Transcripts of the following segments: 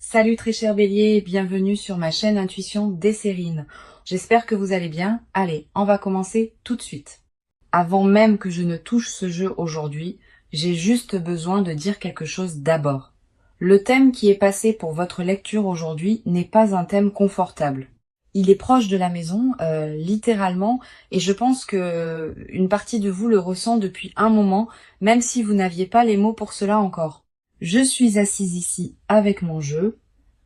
Salut très cher Bélier, bienvenue sur ma chaîne Intuition Desserine. J'espère que vous allez bien. Allez, on va commencer tout de suite. Avant même que je ne touche ce jeu aujourd'hui, j'ai juste besoin de dire quelque chose d'abord. Le thème qui est passé pour votre lecture aujourd'hui n'est pas un thème confortable. Il est proche de la maison, littéralement, et je pense que une partie de vous le ressent depuis un moment, même si vous n'aviez pas les mots pour cela encore. Je suis assise ici avec mon jeu,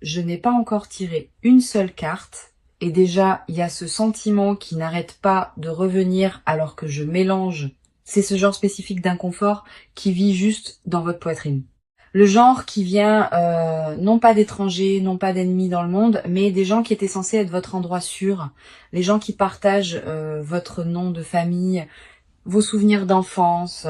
je n'ai pas encore tiré une seule carte, et déjà il y a ce sentiment qui n'arrête pas de revenir alors que je mélange. C'est ce genre spécifique d'inconfort qui vit juste dans votre poitrine. Le genre qui vient non pas d'étrangers, non pas d'ennemis dans le monde, mais des gens qui étaient censés être votre endroit sûr, les gens qui partagent votre nom de famille, vos souvenirs d'enfance,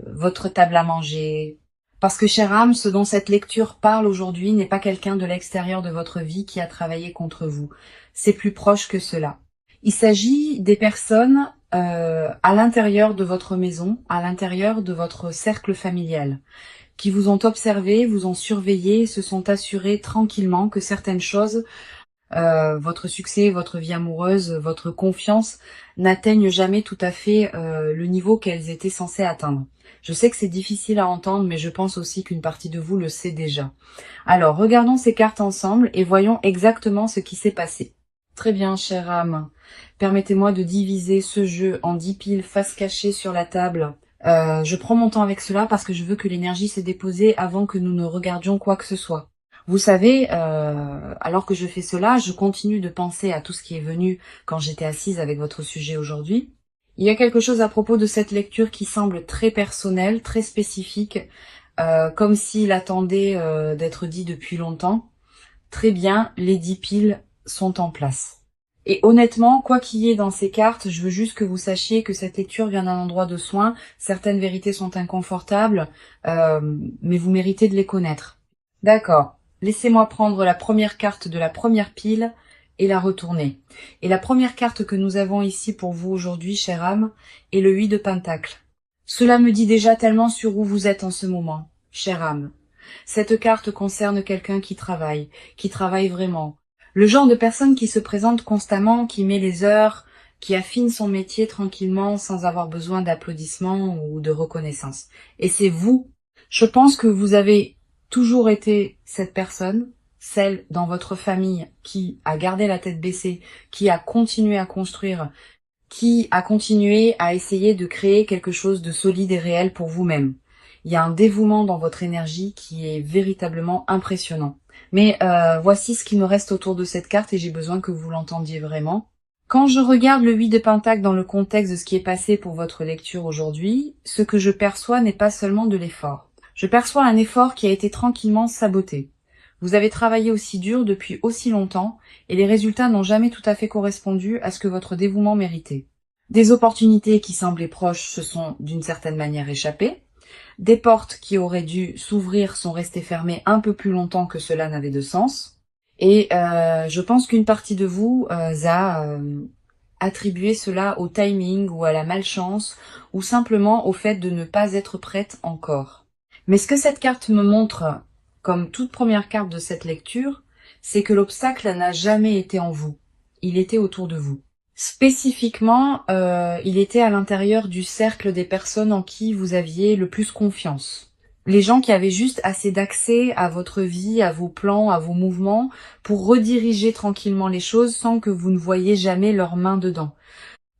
votre table à manger. Parce que, chère âme, ce dont cette lecture parle aujourd'hui n'est pas quelqu'un de l'extérieur de votre vie qui a travaillé contre vous. C'est plus proche que cela. Il s'agit des personnes à l'intérieur de votre maison, à l'intérieur de votre cercle familial, qui vous ont observé, vous ont surveillé, se sont assurés tranquillement que certaines choses, votre succès, votre vie amoureuse, votre confiance n'atteignent jamais tout à fait le niveau qu'elles étaient censées atteindre. Je sais que c'est difficile à entendre, mais je pense aussi qu'une partie de vous le sait déjà. Alors, regardons ces cartes ensemble et voyons exactement ce qui s'est passé. Très bien, chère âme. Permettez-moi de diviser ce jeu en 10 piles face cachée sur la table. Je prends mon temps avec cela parce que je veux que l'énergie s'est déposée avant que nous ne regardions quoi que ce soit. Vous savez, alors que je fais cela, je continue de penser à tout ce qui est venu quand j'étais assise avec votre sujet aujourd'hui. Il y a quelque chose à propos de cette lecture qui semble très personnelle, très spécifique, comme s'il attendait d'être dit depuis longtemps. Très bien, les 10 piles sont en place. Et honnêtement, quoi qu'il y ait dans ces cartes, je veux juste que vous sachiez que cette lecture vient d'un endroit de soin. Certaines vérités sont inconfortables, mais vous méritez de les connaître. D'accord. Laissez-moi prendre la première carte de la première pile et la retourner. Et la première carte que nous avons ici pour vous aujourd'hui, chère âme, est le 8 de Pentacle. Cela me dit déjà tellement sur où vous êtes en ce moment, chère âme. Cette carte concerne quelqu'un qui travaille vraiment. Le genre de personne qui se présente constamment, qui met les heures, qui affine son métier tranquillement sans avoir besoin d'applaudissements ou de reconnaissance. Et c'est vous. Je pense que vous avez toujours été cette personne, celle dans votre famille qui a gardé la tête baissée, qui a continué à construire, qui a continué à essayer de créer quelque chose de solide et réel pour vous-même. Il y a un dévouement dans votre énergie qui est véritablement impressionnant. Mais voici ce qui me reste autour de cette carte et j'ai besoin que vous l'entendiez vraiment. Quand je regarde le 8 de Pentacle dans le contexte de ce qui est passé pour votre lecture aujourd'hui, ce que je perçois n'est pas seulement de l'effort. Je perçois un effort qui a été tranquillement saboté. Vous avez travaillé aussi dur depuis aussi longtemps et les résultats n'ont jamais tout à fait correspondu à ce que votre dévouement méritait. Des opportunités qui semblaient proches se sont d'une certaine manière échappées. Des portes qui auraient dû s'ouvrir sont restées fermées un peu plus longtemps que cela n'avait de sens. Et je pense qu'une partie de vous a attribué cela au timing ou à la malchance ou simplement au fait de ne pas être prête encore. Mais ce que cette carte me montre, comme toute première carte de cette lecture, c'est que l'obstacle n'a jamais été en vous. Il était autour de vous. Spécifiquement, il était à l'intérieur du cercle des personnes en qui vous aviez le plus confiance. Les gens qui avaient juste assez d'accès à votre vie, à vos plans, à vos mouvements, pour rediriger tranquillement les choses sans que vous ne voyiez jamais leurs mains dedans.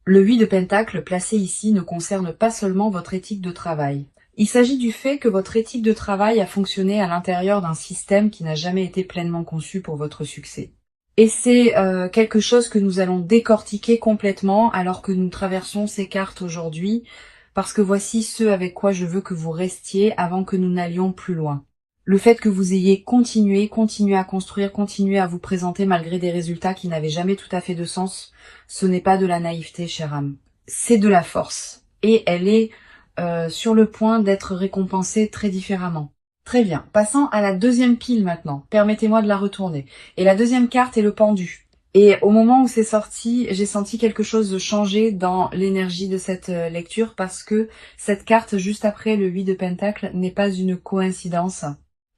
Le 8 de Pentacle placé ici ne concerne pas seulement votre éthique de travail. Il s'agit du fait que votre éthique de travail a fonctionné à l'intérieur d'un système qui n'a jamais été pleinement conçu pour votre succès. Et c'est quelque chose que nous allons décortiquer complètement alors que nous traversons ces cartes aujourd'hui, parce que voici ce avec quoi je veux que vous restiez avant que nous n'allions plus loin. Le fait que vous ayez continué à construire, continué à vous présenter malgré des résultats qui n'avaient jamais tout à fait de sens, ce n'est pas de la naïveté, chère âme. C'est de la force. Et elle est sur le point d'être récompensée très différemment. Très bien, passons à la deuxième pile maintenant. Permettez-moi de la retourner. Et la deuxième carte est le pendu. Et au moment où c'est sorti, j'ai senti quelque chose de changer dans l'énergie de cette lecture parce que cette carte juste après le 8 de Pentacle n'est pas une coïncidence.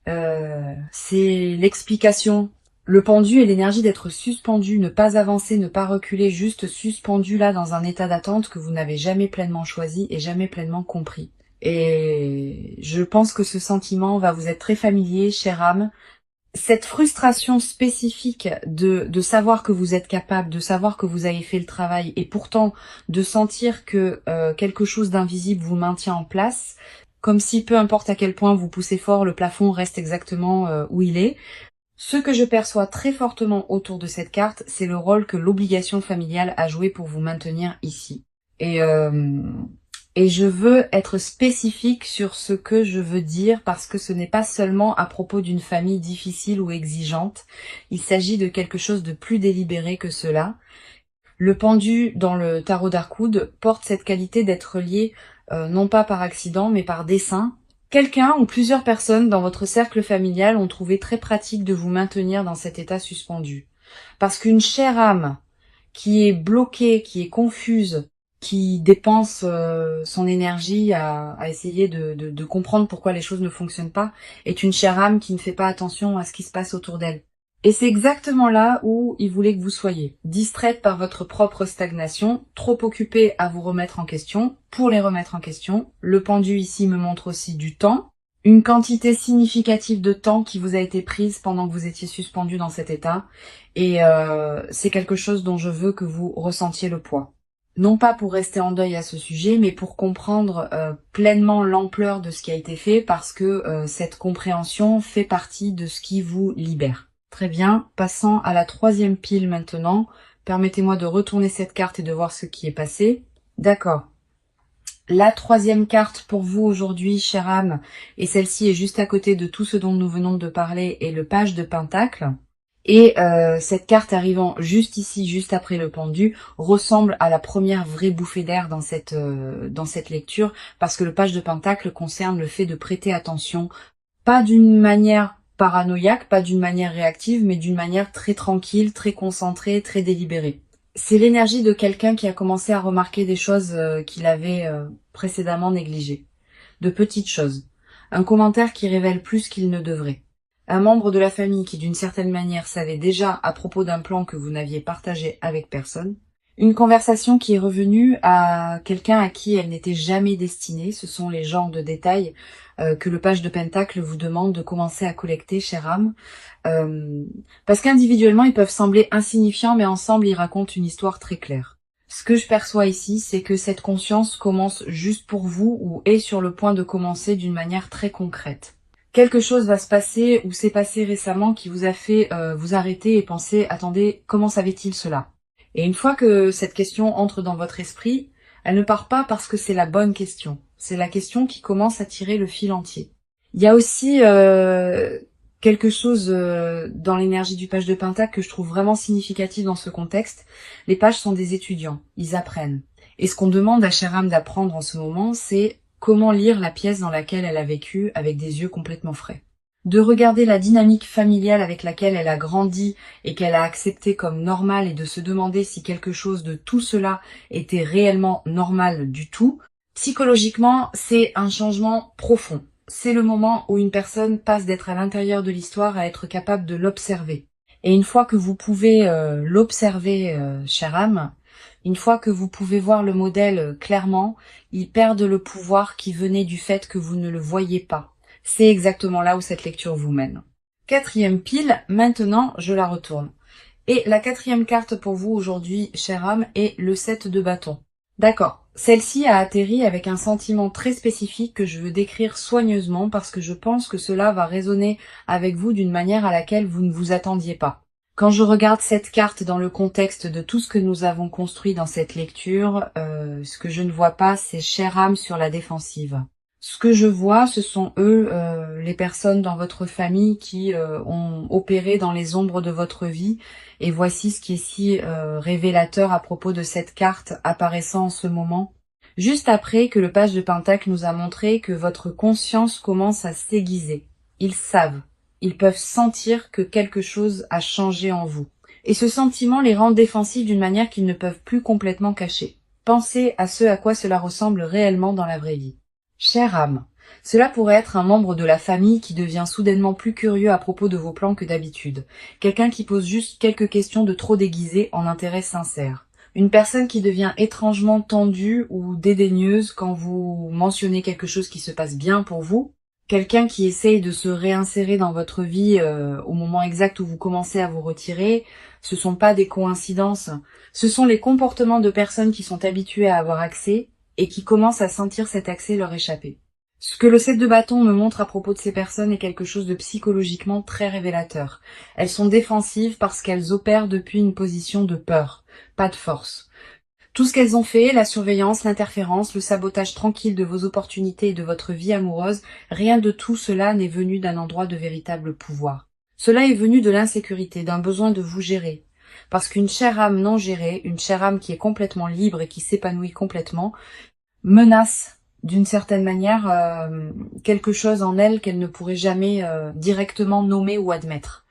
C'est l'explication. Le pendu est l'énergie d'être suspendu, ne pas avancer, ne pas reculer, juste suspendu là dans un état d'attente que vous n'avez jamais pleinement choisi et jamais pleinement compris. Et je pense que ce sentiment va vous être très familier, chère âme. Cette frustration spécifique de savoir que vous êtes capable, de savoir que vous avez fait le travail et pourtant de sentir que quelque chose d'invisible vous maintient en place, comme si peu importe à quel point vous poussez fort, le plafond reste exactement où il est. Ce que je perçois très fortement autour de cette carte, c'est le rôle que l'obligation familiale a joué pour vous maintenir ici. Et, euh, et je veux être spécifique sur ce que je veux dire parce que ce n'est pas seulement à propos d'une famille difficile ou exigeante, il s'agit de quelque chose de plus délibéré que cela. Le pendu dans le tarot d'Arkoud porte cette qualité d'être lié non pas par accident mais par dessein. Quelqu'un ou plusieurs personnes dans votre cercle familial ont trouvé très pratique de vous maintenir dans cet état suspendu. Parce qu'une chère âme qui est bloquée, qui est confuse, qui dépense son énergie à essayer de comprendre pourquoi les choses ne fonctionnent pas, est une chère âme qui ne fait pas attention à ce qui se passe autour d'elle. Et c'est exactement là où il voulait que vous soyez, distraite par votre propre stagnation, trop occupée à vous remettre en question, pour les remettre en question. Le pendu ici me montre aussi du temps, une quantité significative de temps qui vous a été prise pendant que vous étiez suspendu dans cet état, et c'est quelque chose dont je veux que vous ressentiez le poids. Non pas pour rester en deuil à ce sujet, mais pour comprendre pleinement l'ampleur de ce qui a été fait, parce que cette compréhension fait partie de ce qui vous libère. Très bien, passant à la troisième pile maintenant. Permettez-moi de retourner cette carte et de voir ce qui est passé. D'accord. La troisième carte pour vous aujourd'hui, chère âme, et celle-ci est juste à côté de tout ce dont nous venons de parler, est le page de Pentacle. Et cette carte arrivant juste ici, juste après le pendu, ressemble à la première vraie bouffée d'air dans cette lecture, parce que le page de Pentacle concerne le fait de prêter attention, pas d'une manière paranoïaque, pas d'une manière réactive, mais d'une manière très tranquille, très concentrée, très délibérée. C'est l'énergie de quelqu'un qui a commencé à remarquer des choses qu'il avait précédemment négligées. De petites choses. Un commentaire qui révèle plus qu'il ne devrait. Un membre de la famille qui d'une certaine manière savait déjà à propos d'un plan que vous n'aviez partagé avec personne. Une conversation qui est revenue à quelqu'un à qui elle n'était jamais destinée. Ce sont les genres de détails que le page de Pentacle vous demande de commencer à collecter, chère âme. Parce qu'individuellement, ils peuvent sembler insignifiants, mais ensemble, ils racontent une histoire très claire. Ce que je perçois ici, c'est que cette conscience commence juste pour vous ou est sur le point de commencer d'une manière très concrète. Quelque chose va se passer ou s'est passé récemment qui vous a fait vous arrêter et penser « Attendez, comment savait-il cela ?» Et une fois que cette question entre dans votre esprit, elle ne part pas parce que c'est la bonne question. C'est la question qui commence à tirer le fil entier. Il y a aussi quelque chose dans l'énergie du page de Pentacle que je trouve vraiment significatif dans ce contexte. Les pages sont des étudiants, ils apprennent. Et ce qu'on demande à chère âme d'apprendre en ce moment, c'est comment lire la pièce dans laquelle elle a vécu avec des yeux complètement frais. De regarder la dynamique familiale avec laquelle elle a grandi et qu'elle a accepté comme normale et de se demander si quelque chose de tout cela était réellement normal du tout. Psychologiquement, c'est un changement profond. C'est le moment où une personne passe d'être à l'intérieur de l'histoire à être capable de l'observer. Et une fois que vous pouvez l'observer, chère âme, une fois que vous pouvez voir le modèle clairement, il perd le pouvoir qui venait du fait que vous ne le voyez pas. C'est exactement là où cette lecture vous mène. Quatrième pile, maintenant je la retourne. Et la quatrième carte pour vous aujourd'hui, chère âme, est le 7 de bâton. D'accord. Celle-ci a atterri avec un sentiment très spécifique que je veux décrire soigneusement parce que je pense que cela va résonner avec vous d'une manière à laquelle vous ne vous attendiez pas. Quand je regarde cette carte dans le contexte de tout ce que nous avons construit dans cette lecture, ce que je ne vois pas, c'est chère âme sur la défensive. Ce que je vois, ce sont eux, les personnes dans votre famille qui ont opéré dans les ombres de votre vie. Et voici ce qui est si révélateur à propos de cette carte apparaissant en ce moment. Juste après que le page de Pentacle nous a montré que votre conscience commence à s'aiguiser. Ils savent, ils peuvent sentir que quelque chose a changé en vous. Et ce sentiment les rend défensifs d'une manière qu'ils ne peuvent plus complètement cacher. Pensez à ce à quoi cela ressemble réellement dans la vraie vie. Chère âme, Cela pourrait être un membre de la famille qui devient soudainement plus curieux à propos de vos plans que d'habitude. Quelqu'un qui pose juste quelques questions de trop déguisées en intérêt sincère. Une personne qui devient étrangement tendue ou dédaigneuse quand vous mentionnez quelque chose qui se passe bien pour vous. Quelqu'un qui essaye de se réinsérer dans votre vie au moment exact où vous commencez à vous retirer. Ce sont pas des coïncidences. Ce sont les comportements de personnes qui sont habituées à avoir accès et qui commencent à sentir cet accès leur échapper. Ce que le 7 de bâton me montre à propos de ces personnes est quelque chose de psychologiquement très révélateur. Elles sont défensives parce qu'elles opèrent depuis une position de peur, pas de force. Tout ce qu'elles ont fait, la surveillance, l'interférence, le sabotage tranquille de vos opportunités et de votre vie amoureuse, rien de tout cela n'est venu d'un endroit de véritable pouvoir. Cela est venu de l'insécurité, d'un besoin de vous gérer. Parce qu'une chère âme non gérée, une chère âme qui est complètement libre et qui s'épanouit complètement, menace d'une certaine manière quelque chose en elle qu'elle ne pourrait jamais directement nommer ou admettre.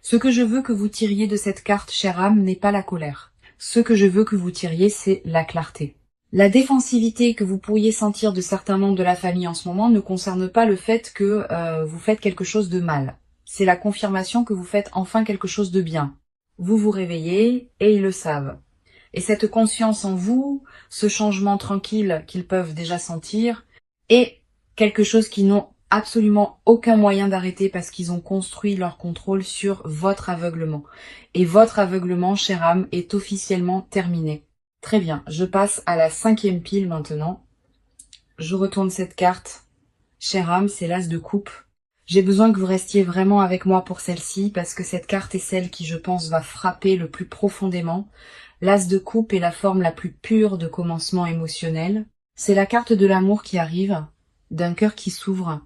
Ce que je veux que vous tiriez de cette carte, chère âme, n'est pas la colère. Ce que je veux que vous tiriez, c'est la clarté. La défensivité que vous pourriez sentir de certains membres de la famille en ce moment ne concerne pas le fait que vous faites quelque chose de mal. C'est la confirmation que vous faites enfin quelque chose de bien. Vous vous réveillez et ils le savent. Et cette conscience en vous, ce changement tranquille qu'ils peuvent déjà sentir, est quelque chose qu'ils n'ont absolument aucun moyen d'arrêter parce qu'ils ont construit leur contrôle sur votre aveuglement. Et votre aveuglement, chère âme, est officiellement terminé. Très bien, je passe à la 5e pile maintenant. Je retourne cette carte. Chère âme, c'est l'as de coupe. J'ai besoin que vous restiez vraiment avec moi pour celle-ci parce que cette carte est celle qui, je pense, va frapper le plus profondément. L'as de coupe est la forme la plus pure de commencement émotionnel. C'est la carte de l'amour qui arrive, d'un cœur qui s'ouvre,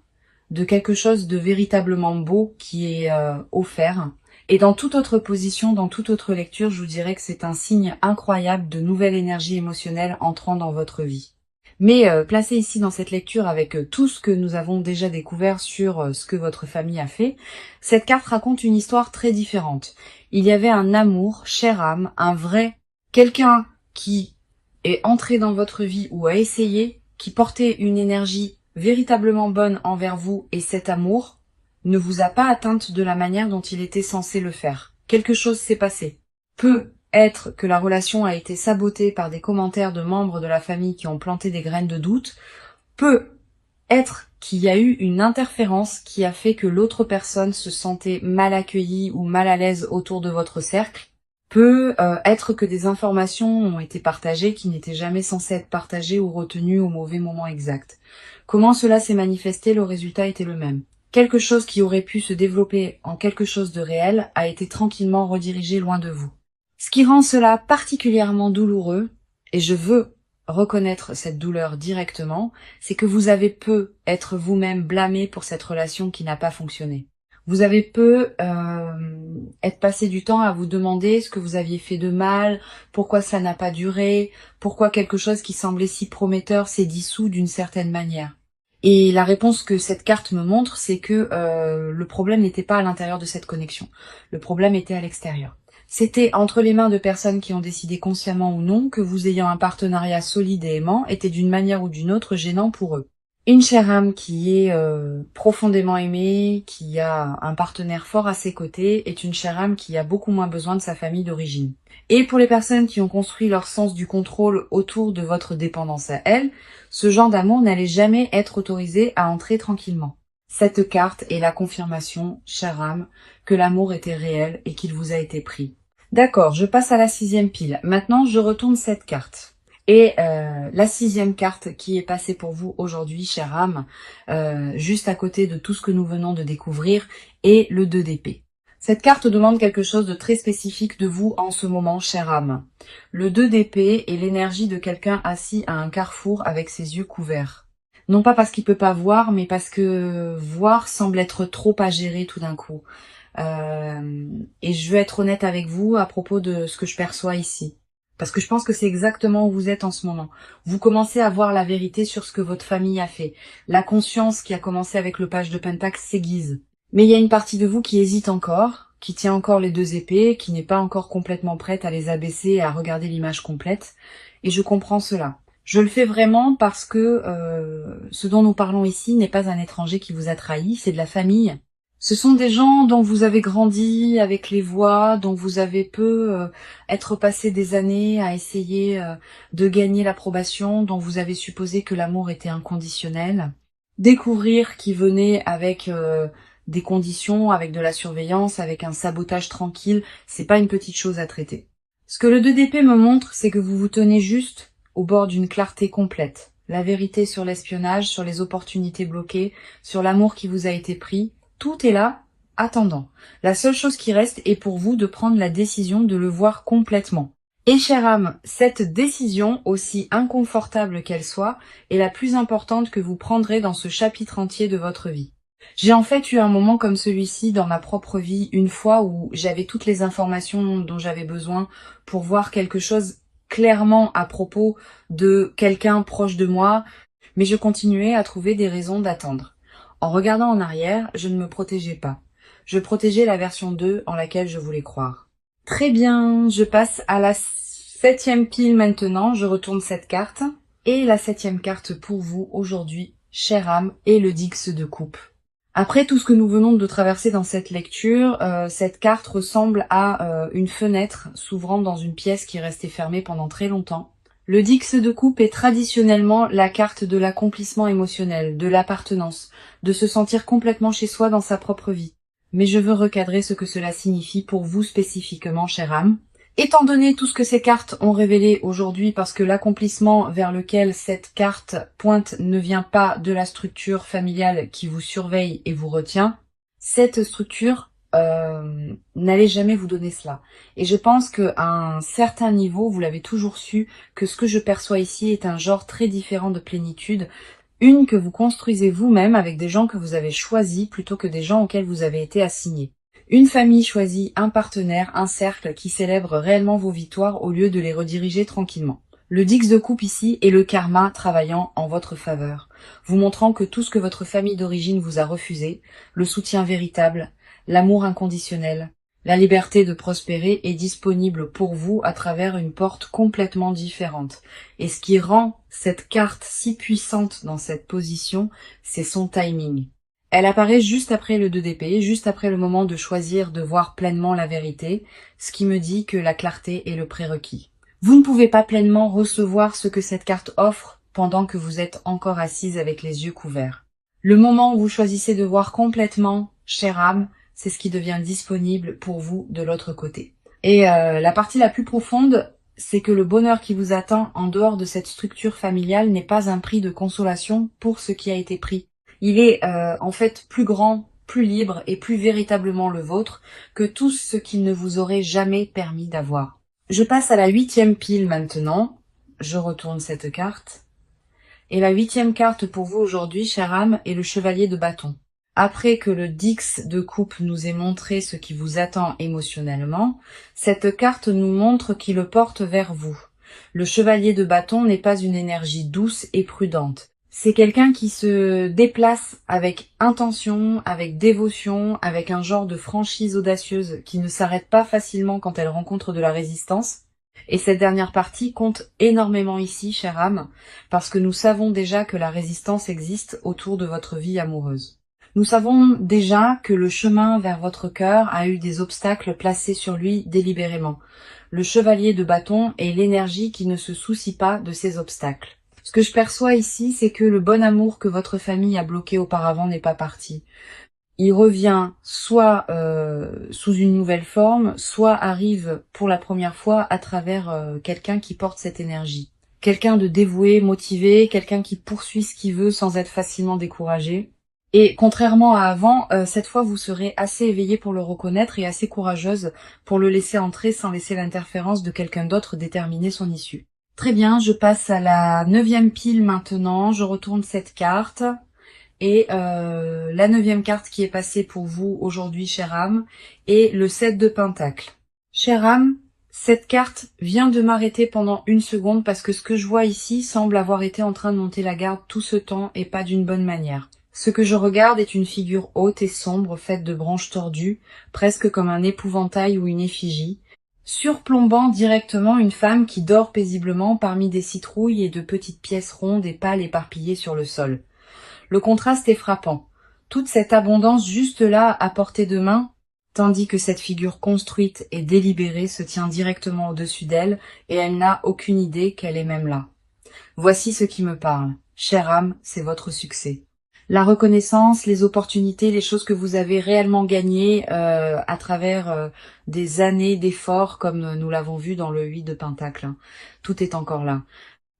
de quelque chose de véritablement beau qui est offert. Et dans toute autre position, dans toute autre lecture, je vous dirais que c'est un signe incroyable de nouvelle énergie émotionnelle entrant dans votre vie. Mais placé ici dans cette lecture avec tout ce que nous avons déjà découvert sur ce que votre famille a fait, cette carte raconte une histoire très différente. Il y avait un amour, chère âme, un vrai, quelqu'un qui est entré dans votre vie ou a essayé, qui portait une énergie véritablement bonne envers vous et cet amour ne vous a pas atteinte de la manière dont il était censé le faire. Quelque chose s'est passé. Peut être que la relation a été sabotée par des commentaires de membres de la famille qui ont planté des graines de doute, peut être qu'il y a eu une interférence qui a fait que l'autre personne se sentait mal accueillie ou mal à l'aise autour de votre cercle, peut être que des informations ont été partagées qui n'étaient jamais censées être partagées ou retenues au mauvais moment exact. Comment cela s'est manifesté, le résultat était le même. Quelque chose qui aurait pu se développer en quelque chose de réel a été tranquillement redirigé loin de vous. Ce qui rend cela particulièrement douloureux, et je veux reconnaître cette douleur directement, c'est que vous avez peu être vous-même blâmé pour cette relation qui n'a pas fonctionné. Vous avez peu être passé du temps à vous demander ce que vous aviez fait de mal, pourquoi ça n'a pas duré, pourquoi quelque chose qui semblait si prometteur s'est dissous d'une certaine manière. Et la réponse que cette carte me montre, c'est que le problème n'était pas à l'intérieur de cette connexion. Le problème était à l'extérieur. C'était entre les mains de personnes qui ont décidé consciemment ou non que vous ayant un partenariat solide et aimant était d'une manière ou d'une autre gênant pour eux. Une chère âme qui est profondément aimée, qui a un partenaire fort à ses côtés, est une chère âme qui a beaucoup moins besoin de sa famille d'origine. Et pour les personnes qui ont construit leur sens du contrôle autour de votre dépendance à elle, ce genre d'amour n'allait jamais être autorisé à entrer tranquillement. Cette carte est la confirmation, chère âme, que l'amour était réel et qu'il vous a été pris. D'accord, je passe à la 6e pile. Maintenant, je retourne cette carte. Et la 6e carte qui est passée pour vous aujourd'hui, chère âme, juste à côté de tout ce que nous venons de découvrir, est le 2 d'épée. Cette carte demande quelque chose de très spécifique de vous en ce moment, chère âme. Le 2 d'épée est l'énergie de quelqu'un assis à un carrefour avec ses yeux couverts. Non pas parce qu'il peut pas voir, mais parce que voir semble être trop à gérer tout d'un coup. Et je veux être honnête avec vous à propos de ce que je perçois ici. Parce que je pense que c'est exactement où vous êtes en ce moment. Vous commencez à voir la vérité sur ce que votre famille a fait. La conscience qui a commencé avec le page de Pentacle s'aiguise. Mais il y a une partie de vous qui hésite encore, qui tient encore les 2 épées, qui n'est pas encore complètement prête à les abaisser et à regarder l'image complète. Et je comprends cela. Je le fais vraiment parce que ce dont nous parlons ici n'est pas un étranger qui vous a trahi, c'est de la famille. Ce sont des gens dont vous avez grandi avec les voix, dont vous avez être passé des années à essayer de gagner l'approbation, dont vous avez supposé que l'amour était inconditionnel. Découvrir qui venait avec des conditions, avec de la surveillance, avec un sabotage tranquille, c'est pas une petite chose à traiter. Ce que le 2 d'épée me montre, c'est que vous vous tenez juste au bord d'une clarté complète. La vérité sur l'espionnage, sur les opportunités bloquées, sur l'amour qui vous a été pris, tout est là, attendant. La seule chose qui reste est pour vous de prendre la décision de le voir complètement. Et chère âme, cette décision, aussi inconfortable qu'elle soit, est la plus importante que vous prendrez dans ce chapitre entier de votre vie. J'ai en fait eu un moment comme celui-ci dans ma propre vie, une fois où j'avais toutes les informations dont j'avais besoin pour voir quelque chose clairement à propos de quelqu'un proche de moi, mais je continuais à trouver des raisons d'attendre. En regardant en arrière, je ne me protégeais pas. Je protégeais la version 2 en laquelle je voulais croire. Très bien, je passe à la 7e pile maintenant, je retourne cette carte. Et la 7e carte pour vous aujourd'hui, chère âme, est le Dix de coupe. Après tout ce que nous venons de traverser dans cette lecture, cette carte ressemble à une fenêtre s'ouvrant dans une pièce qui restait fermée pendant très longtemps. Le Dix de coupe est traditionnellement la carte de l'accomplissement émotionnel, de l'appartenance, de se sentir complètement chez soi dans sa propre vie. Mais je veux recadrer ce que cela signifie pour vous spécifiquement, chère âme. Étant donné tout ce que ces cartes ont révélé aujourd'hui, parce que l'accomplissement vers lequel cette carte pointe ne vient pas de la structure familiale qui vous surveille et vous retient, cette structure n'allait jamais vous donner cela. Et je pense qu'à un certain niveau, vous l'avez toujours su, que ce que je perçois ici est un genre très différent de plénitude, une que vous construisez vous-même avec des gens que vous avez choisis plutôt que des gens auxquels vous avez été assignés. Une famille choisie, un partenaire, un cercle qui célèbre réellement vos victoires au lieu de les rediriger tranquillement. Le Dix de coupe ici est le karma travaillant en votre faveur, vous montrant que tout ce que votre famille d'origine vous a refusé, le soutien véritable, l'amour inconditionnel, la liberté de prospérer est disponible pour vous à travers une porte complètement différente. Et ce qui rend cette carte si puissante dans cette position, c'est son timing. Elle apparaît juste après le 2 d'épée, juste après le moment de choisir de voir pleinement la vérité, ce qui me dit que la clarté est le prérequis. Vous ne pouvez pas pleinement recevoir ce que cette carte offre pendant que vous êtes encore assise avec les yeux couverts. Le moment où vous choisissez de voir complètement, chère âme, c'est ce qui devient disponible pour vous de l'autre côté. Et la partie la plus profonde, c'est que le bonheur qui vous attend en dehors de cette structure familiale n'est pas un prix de consolation pour ce qui a été pris. Il est en fait plus grand, plus libre et plus véritablement le vôtre que tout ce qu'il ne vous aurait jamais permis d'avoir. Je passe à la 8e pile maintenant. Je retourne cette carte. Et la 8e carte pour vous aujourd'hui, chère âme, est le chevalier de bâton. Après que le Dix de coupe nous ait montré ce qui vous attend émotionnellement, cette carte nous montre qui le porte vers vous. Le chevalier de bâton n'est pas une énergie douce et prudente. C'est quelqu'un qui se déplace avec intention, avec dévotion, avec un genre de franchise audacieuse qui ne s'arrête pas facilement quand elle rencontre de la résistance. Et cette dernière partie compte énormément ici, chère âme, parce que nous savons déjà que la résistance existe autour de votre vie amoureuse. Nous savons déjà que le chemin vers votre cœur a eu des obstacles placés sur lui délibérément. Le chevalier de bâton est l'énergie qui ne se soucie pas de ces obstacles. Ce que je perçois ici, c'est que le bon amour que votre famille a bloqué auparavant n'est pas parti. Il revient soit sous une nouvelle forme, soit arrive pour la première fois à travers quelqu'un qui porte cette énergie. Quelqu'un de dévoué, motivé, quelqu'un qui poursuit ce qu'il veut sans être facilement découragé. Et contrairement à avant, cette fois vous serez assez éveillée pour le reconnaître et assez courageuse pour le laisser entrer sans laisser l'interférence de quelqu'un d'autre déterminer son issue. Très bien, je passe à la 9e pile maintenant, je retourne cette carte. Et la 9e carte qui est passée pour vous aujourd'hui, chère âme, est le 7 de Pentacle. Chère âme, cette carte vient de m'arrêter pendant une seconde parce que ce que je vois ici semble avoir été en train de monter la garde tout ce temps et pas d'une bonne manière. Ce que je regarde est une figure haute et sombre faite de branches tordues, presque comme un épouvantail ou une effigie. surplombant directement une femme qui dort paisiblement parmi des citrouilles et de petites pièces rondes et pâles éparpillées sur le sol. Le contraste est frappant. Toute cette abondance juste là à portée de main, tandis que cette figure construite et délibérée se tient directement au-dessus d'elle et elle n'a aucune idée qu'elle est même là. Voici ce qui me parle. Chère âme, c'est votre succès. La reconnaissance, les opportunités, les choses que vous avez réellement gagnées à travers des années d'efforts, comme nous l'avons vu dans le 8 de Pentacle. Tout est encore là.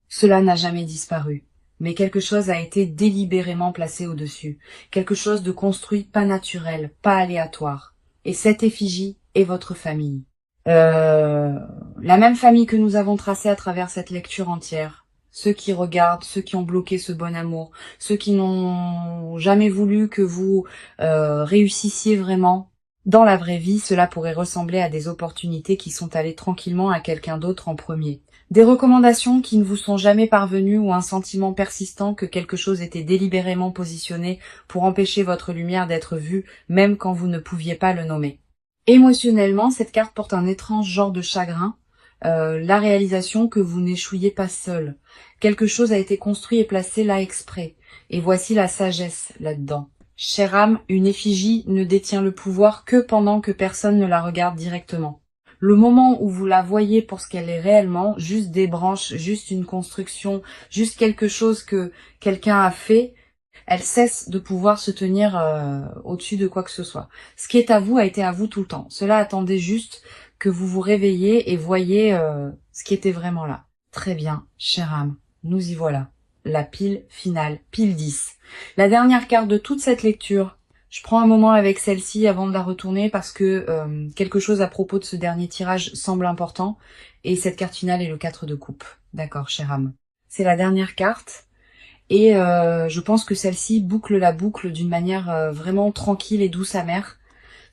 Cela n'a jamais disparu. Mais quelque chose a été délibérément placé au-dessus. Quelque chose de construit, pas naturel, pas aléatoire. Et cette effigie est votre famille. La même famille que nous avons tracée à travers cette lecture entière. Ceux qui regardent, ceux qui ont bloqué ce bon amour, ceux qui n'ont jamais voulu que vous réussissiez vraiment. Dans la vraie vie, cela pourrait ressembler à des opportunités qui sont allées tranquillement à quelqu'un d'autre en premier. Des recommandations qui ne vous sont jamais parvenues ou un sentiment persistant que quelque chose était délibérément positionné pour empêcher votre lumière d'être vue, même quand vous ne pouviez pas le nommer. Émotionnellement, cette carte porte un étrange genre de chagrin, la réalisation que vous n'échouiez pas seul. Quelque chose a été construit et placé là exprès. Et voici la sagesse là-dedans. Chère âme, une effigie ne détient le pouvoir que pendant que personne ne la regarde directement. Le moment où vous la voyez pour ce qu'elle est réellement, juste des branches, juste une construction, juste quelque chose que quelqu'un a fait, elle cesse de pouvoir se tenir au-dessus de quoi que ce soit. Ce qui est à vous a été à vous tout le temps. Cela attendait juste que vous vous réveillez et voyez ce qui était vraiment là. Très bien, chère âme, nous y voilà. La pile finale, pile 10. La dernière carte de toute cette lecture. Je prends un moment avec celle-ci avant de la retourner parce que quelque chose à propos de ce dernier tirage semble important. Et cette carte finale est le 4 de coupe. D'accord, chère âme. C'est la dernière carte. Et je pense que celle-ci boucle la boucle d'une manière vraiment tranquille et douce amère.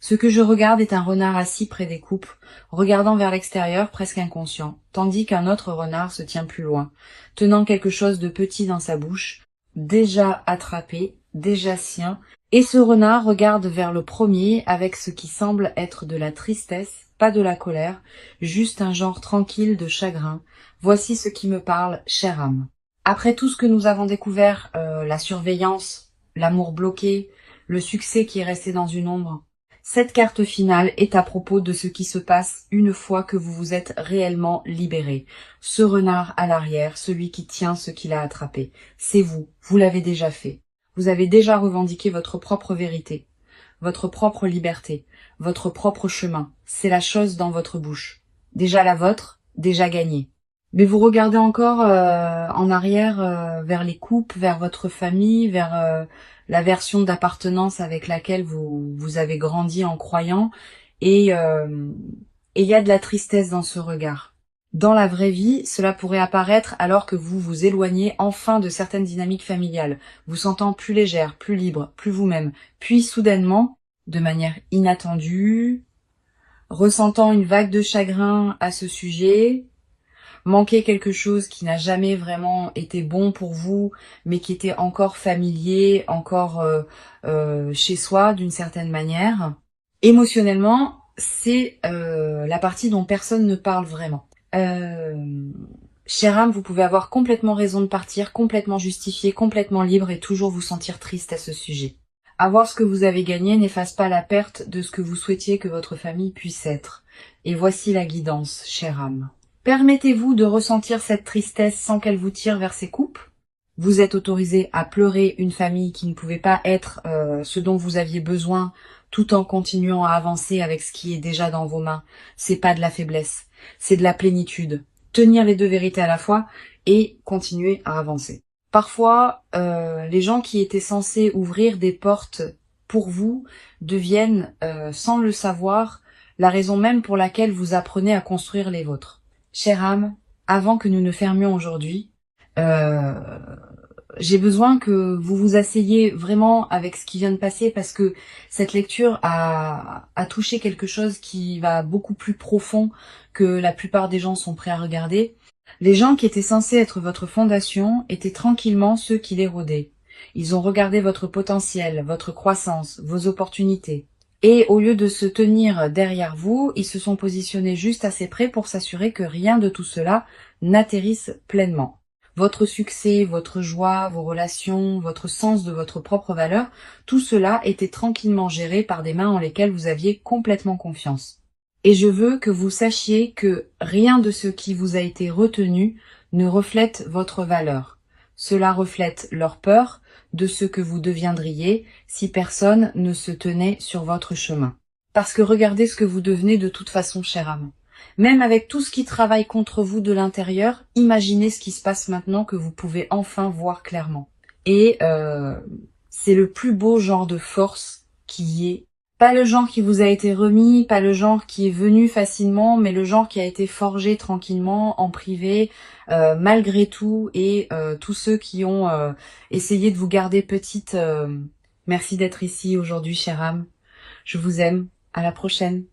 Ce que je regarde est un renard assis près des coupes, regardant vers l'extérieur, presque inconscient, tandis qu'un autre renard se tient plus loin, tenant quelque chose de petit dans sa bouche, déjà attrapé, déjà sien, et ce renard regarde vers le premier avec ce qui semble être de la tristesse, pas de la colère, juste un genre tranquille de chagrin. Voici ce qui me parle, chère âme. Après tout ce que nous avons découvert, la surveillance, l'amour bloqué, le succès qui est resté dans une ombre, cette carte finale est à propos de ce qui se passe une fois que vous vous êtes réellement libéré. Ce renard à l'arrière, celui qui tient ce qu'il a attrapé, c'est vous, vous l'avez déjà fait. Vous avez déjà revendiqué votre propre vérité, votre propre liberté, votre propre chemin. C'est la chose dans votre bouche. Déjà la vôtre, déjà gagnée. Mais vous regardez encore en arrière vers les coupes, vers votre famille, vers la version d'appartenance avec laquelle vous avez grandi en croyant. Et il y a de la tristesse dans ce regard. Dans la vraie vie, cela pourrait apparaître alors que vous vous éloignez enfin de certaines dynamiques familiales, vous sentant plus légère, plus libre, plus vous-même. Puis soudainement, de manière inattendue, ressentant une vague de chagrin à ce sujet, manquer quelque chose qui n'a jamais vraiment été bon pour vous, mais qui était encore familier, encore chez soi d'une certaine manière. Émotionnellement, c'est la partie dont personne ne parle vraiment. Chère âme, vous pouvez avoir complètement raison de partir, complètement justifié, complètement libre et toujours vous sentir triste à ce sujet. Avoir ce que vous avez gagné n'efface pas la perte de ce que vous souhaitiez que votre famille puisse être. Et voici la guidance, chère âme. Permettez-vous de ressentir cette tristesse sans qu'elle vous tire vers ses coupes. Vous êtes autorisé à pleurer une famille qui ne pouvait pas être ce dont vous aviez besoin, tout en continuant à avancer avec ce qui est déjà dans vos mains. C'est pas de la faiblesse, c'est de la plénitude. Tenir les deux vérités à la fois et continuer à avancer. Parfois, les gens qui étaient censés ouvrir des portes pour vous deviennent, sans le savoir, la raison même pour laquelle vous apprenez à construire les vôtres. Chère âme, avant que nous ne fermions aujourd'hui, j'ai besoin que vous vous asseyiez vraiment avec ce qui vient de passer parce que cette lecture a touché quelque chose qui va beaucoup plus profond que la plupart des gens sont prêts à regarder. Les gens qui étaient censés être votre fondation étaient tranquillement ceux qui l'érodaient. Ils ont regardé votre potentiel, votre croissance, vos opportunités. Et au lieu de se tenir derrière vous, ils se sont positionnés juste assez près pour s'assurer que rien de tout cela n'atterrisse pleinement. Votre succès, votre joie, vos relations, votre sens de votre propre valeur, tout cela était tranquillement géré par des mains en lesquelles vous aviez complètement confiance. Et je veux que vous sachiez que rien de ce qui vous a été retenu ne reflète votre valeur. Cela reflète leur peur de ce que vous deviendriez si personne ne se tenait sur votre chemin. Parce que regardez ce que vous devenez de toute façon, cher âme. Même avec tout ce qui travaille contre vous de l'intérieur, imaginez ce qui se passe maintenant que vous pouvez enfin voir clairement. Et c'est le plus beau genre de force qui y ait. Pas le genre qui vous a été remis, pas le genre qui est venu facilement, mais le genre qui a été forgé tranquillement, en privé, malgré tout, et tous ceux qui ont essayé de vous garder petite, merci d'être ici aujourd'hui, chère âme. Je vous aime. À la prochaine.